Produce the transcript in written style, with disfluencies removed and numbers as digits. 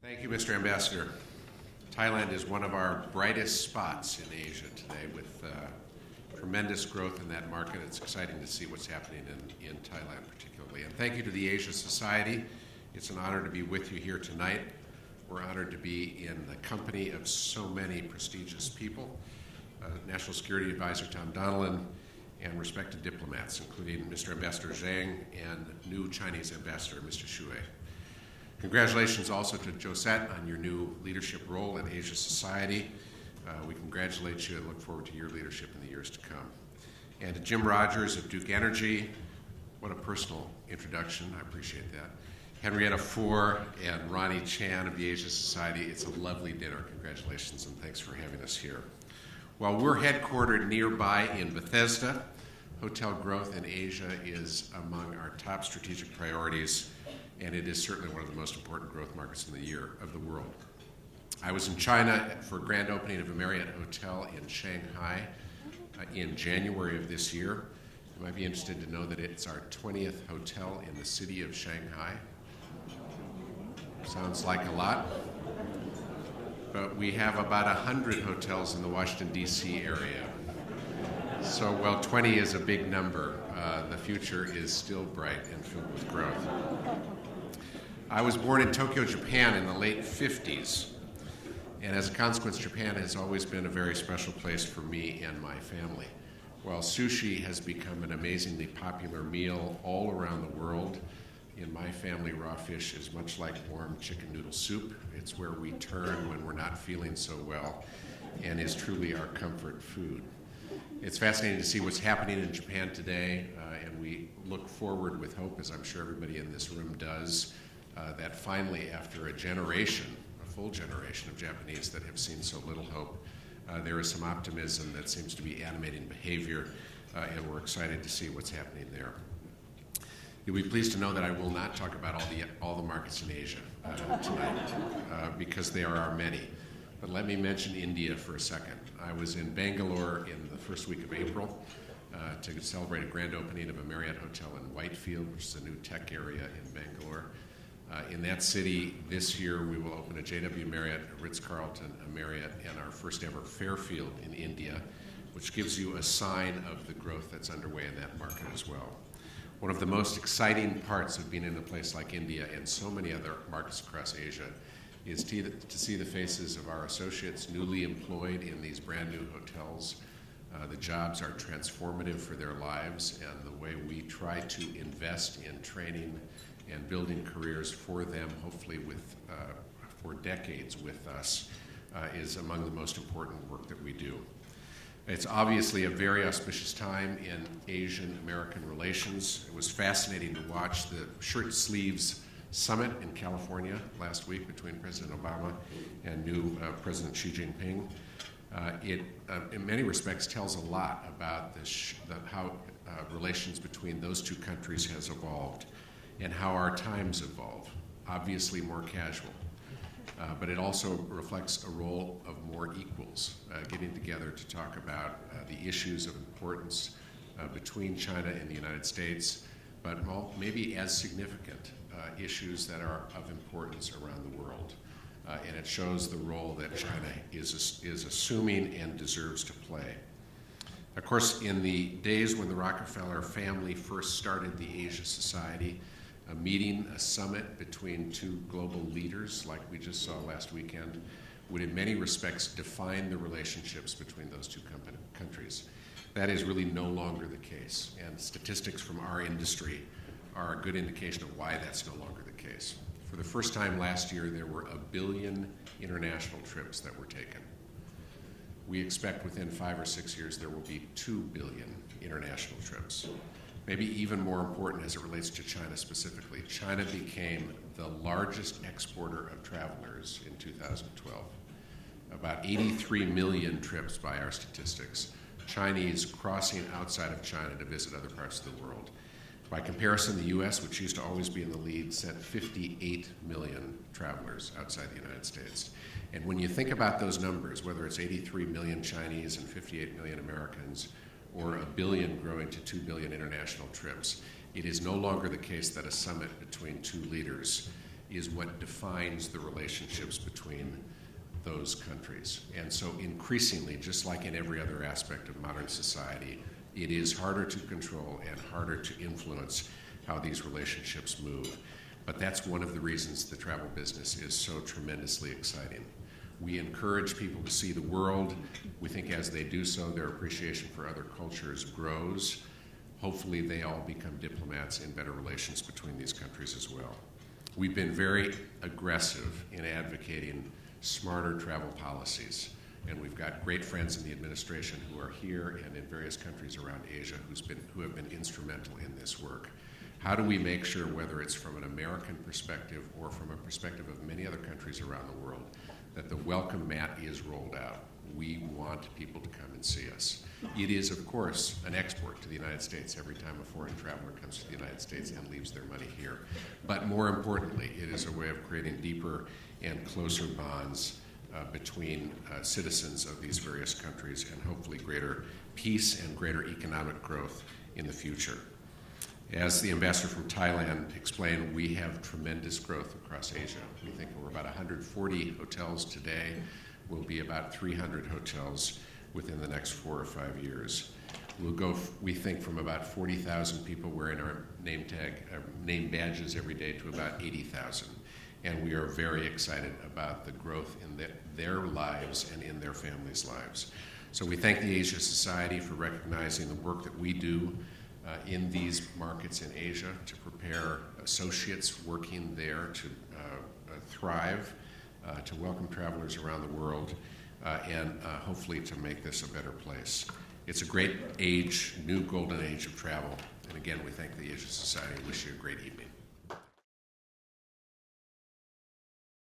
Thank you, Mr. Ambassador. Thailand is one of our brightest spots in Asia today with tremendous growth in that market. It's exciting to see what's happening in Thailand particularly. And thank you to the Asia Society. It's an honor to be with you here tonight. We're honored to be in the company of so many prestigious people, National Security Advisor Tom Donilon, and respected diplomats, including Mr. Ambassador Zhang and new Chinese Ambassador, Mr. Xue. Congratulations also to Josette on your new leadership role in Asia Society. We congratulate you and look forward to your leadership in the years to come. And to Jim Rogers of Duke Energy, what a personal introduction. I appreciate that. Henrietta Four and Ronnie Chan of the Asia Society, it's a lovely dinner. Congratulations and thanks for having us here. While we're headquartered nearby in Bethesda, hotel growth in Asia is among our top strategic priorities, and it is certainly one of the most important growth markets in the world. I was in China for a grand opening of a Marriott hotel in Shanghai in January of this year. You might be interested to know that it's our 20th hotel in the city of Shanghai. Sounds like a lot, but we have about 100 hotels in the Washington, D.C. area. So while 20 is a big number, the future is still bright and filled with growth. I was born in Tokyo, Japan in the late 50s, and as a consequence, Japan has always been a very special place for me and my family. While sushi has become an amazingly popular meal all around the world, in my family, raw fish is much like warm chicken noodle soup. It's where we turn when we're not feeling so well and is truly our comfort food. It's fascinating to see what's happening in Japan today, and we look forward with hope, as I'm sure everybody in this room does, that finally, after a full generation of Japanese that have seen so little hope, there is some optimism that seems to be animating behavior, and we're excited to see what's happening there. You'll be pleased to know that I will not talk about all the markets in Asia tonight, because there are many. But let me mention India for a second. I was in Bangalore in the first week of April to celebrate a grand opening of a Marriott hotel in Whitefield, which is a new tech area in Bangalore. In that city, this year, we will open a JW Marriott, a Ritz-Carlton, a Marriott, and our first ever Fairfield in India, which gives you a sign of the growth that's underway in that market as well. One of the most exciting parts of being in a place like India and so many other markets across Asia is to see the faces of our associates newly employed in these brand new hotels. The jobs are transformative for their lives, and the way we try to invest in training and building careers for them, hopefully for decades with us, is among the most important work that we do. It's obviously a very auspicious time in Asian-American relations. It was fascinating to watch the shirt sleeves summit in California last week between President Obama and new President Xi Jinping. It, in many respects, tells a lot about how relations between those two countries has evolved and how our times evolve, obviously more casual. But it also reflects a role of more equals, getting together to talk about the issues of importance between China and the United States, but maybe as significant issues that are of importance around the world. And it shows the role that China is assuming and deserves to play. Of course, in the days when the Rockefeller family first started the Asia Society, a meeting, a summit between two global leaders like we just saw last weekend would in many respects define the relationships between those two countries. That is really no longer the case, and statistics from our industry are a good indication of why that's no longer the case. For the first time last year, there were 1 billion international trips that were taken. We expect within 5 or 6 years there will be 2 billion international trips. Maybe even more important as it relates to China specifically, China became the largest exporter of travelers in 2012. About 83 million trips by our statistics, Chinese crossing outside of China to visit other parts of the world. By comparison, the U.S., which used to always be in the lead, sent 58 million travelers outside the United States. And when you think about those numbers, whether it's 83 million Chinese and 58 million Americans, or 1 billion growing to 2 billion international trips, it is no longer the case that a summit between two leaders is what defines the relationships between those countries. And so increasingly, just like in every other aspect of modern society, it is harder to control and harder to influence how these relationships move. But that's one of the reasons the travel business is so tremendously exciting. We encourage people to see the world. We think as they do so, their appreciation for other cultures grows. Hopefully they all become diplomats in better relations between these countries as well. We've been very aggressive in advocating smarter travel policies, and we've got great friends in the administration who are here and in various countries around Asia who have been instrumental in this work. How do we make sure, whether it's from an American perspective or from a perspective of many other countries around the world, that the welcome mat is rolled out? We want people to come and see us. It is, of course, an export to the United States every time a foreign traveler comes to the United States and leaves their money here. But more importantly, it is a way of creating deeper and closer bonds between citizens of these various countries, and hopefully greater peace and greater economic growth in the future. As the ambassador from Thailand explained, we have tremendous growth across Asia. We think we're about 140 hotels today. We'll be about 300 hotels within the next 4 or 5 years. We'll go, we think, from about 40,000 people wearing our name badges every day to about 80,000. And we are very excited about the growth in their lives and in their families' lives. So we thank the Asia Society for recognizing the work that we do in these markets in Asia to prepare associates working there to thrive, to welcome travelers around the world, and hopefully to make this a better place. It's a great age, new golden age of travel. And again, we thank the Asia Society and wish you a great evening.